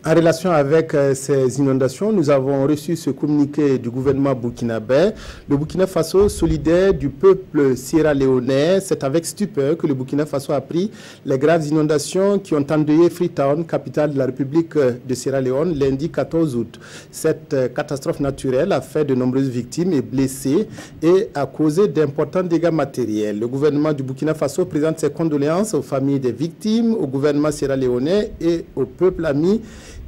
En relation avec ces inondations, nous avons reçu ce communiqué du gouvernement burkinabé. Le Burkina Faso solidaire du peuple sierra-léonais, c'est avec stupeur que le Burkina Faso a appris les graves inondations qui ont endeuillé Freetown, capitale de la République de Sierra Leone, lundi 14 août. Cette catastrophe naturelle a fait de nombreuses victimes et blessés et a causé d'importants dégâts matériels. Le gouvernement du Burkina Faso présente ses condoléances aux familles des victimes, au gouvernement sierra-léonais et au peuple ami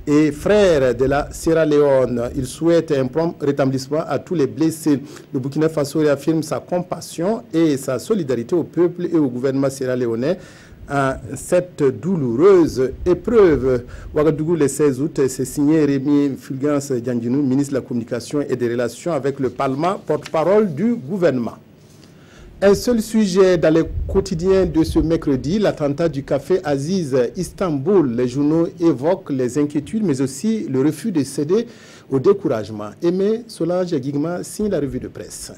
et frères de la Sierra Leone. Il souhaite un prompt rétablissement à tous les blessés. Le Burkina Faso réaffirme sa compassion et sa solidarité au peuple et au gouvernement sierra-léonais à cette douloureuse épreuve. Ouagadougou, le 16 août, c'est signé Rémi Fulgence Diandjinou, ministre de la Communication et des Relations avec le Parlement, porte-parole du gouvernement. Un seul sujet dans les quotidiens de ce mercredi, l'attentat du café Aziz Istanbul. Les journaux évoquent les inquiétudes, mais aussi le refus de céder au découragement. Aimé Solange Guigma signe la revue de presse.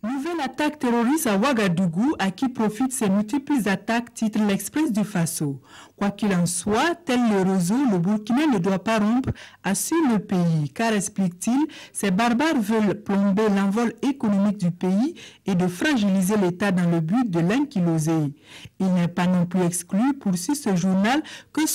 Nouvelle attaque terroriste à Ouagadougou, à qui profitent ces multiples attaques, titre l'Express du Faso. Quoi qu'il en soit, tel le réseau, le Burkina ne doit pas rompre, assure le pays, car, explique-t-il, ces barbares veulent plomber l'envol économique du pays et de fragiliser l'État dans le but de l'ankyloser. Il n'est pas non plus exclu, poursuit ce journal, que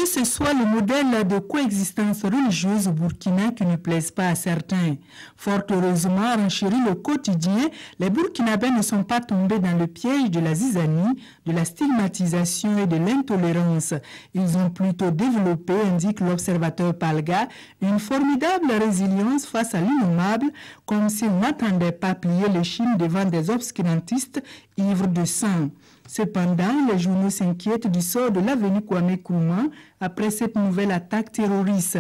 ce soit le modèle de coexistence religieuse au Burkina qui ne plaise pas à certains. Fort heureusement, renchérit le quotidien, les Burkinabés ne sont pas tombés dans le piège de la zizanie, de la stigmatisation et de l'intolérance. Ils ont plutôt développé, indique l'observateur Palga, une formidable résilience face à l'innommable, comme s'ils n'attendaient pas plier l'échine devant des obscurantistes ivres de sang. Cependant, les journaux s'inquiètent du sort de l'avenue Kwame Nkrumah après cette nouvelle attaque terroriste.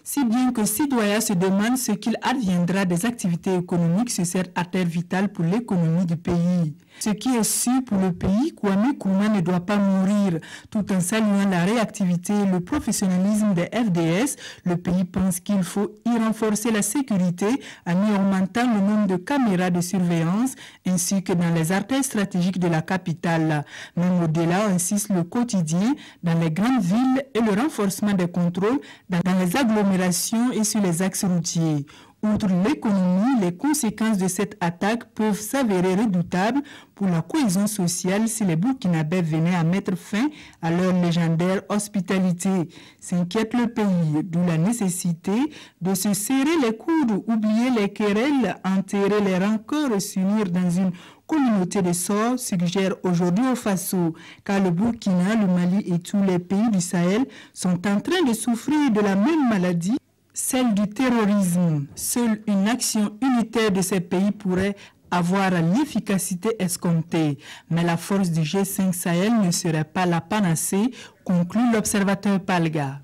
Si bien que Sidoya se demande ce qu'il adviendra des activités économiques sur cette artère vitale pour l'économie du pays. Ce qui est sûr pour le pays, Kwame Nkrumah ne doit pas mourir. Tout en saluant la réactivité et le professionnalisme des FDS, le pays pense qu'il faut y renforcer la sécurité en y augmentant le nombre de caméras de surveillance ainsi que dans les artères stratégiques de la capitale. Même au-delà, insiste le quotidien, dans les grandes villes et le renforcement des contrôles dans les agglomérations et sur les axes routiers. Outre l'économie, les conséquences de cette attaque peuvent s'avérer redoutables pour la cohésion sociale si les Burkinabés venaient à mettre fin à leur légendaire hospitalité. S'inquiète le pays, d'où la nécessité de se serrer les coudes, oublier les querelles, enterrer les rancœurs et s'unir dans une communauté de sorts, suggère aujourd'hui au Faso, car le Burkina, le Mali et tous les pays du Sahel sont en train de souffrir de la même maladie, celle du terrorisme. Seule une action unitaire de ces pays pourrait avoir l'efficacité escomptée. Mais la force du G5 Sahel ne serait pas la panacée, conclut l'observateur Palga.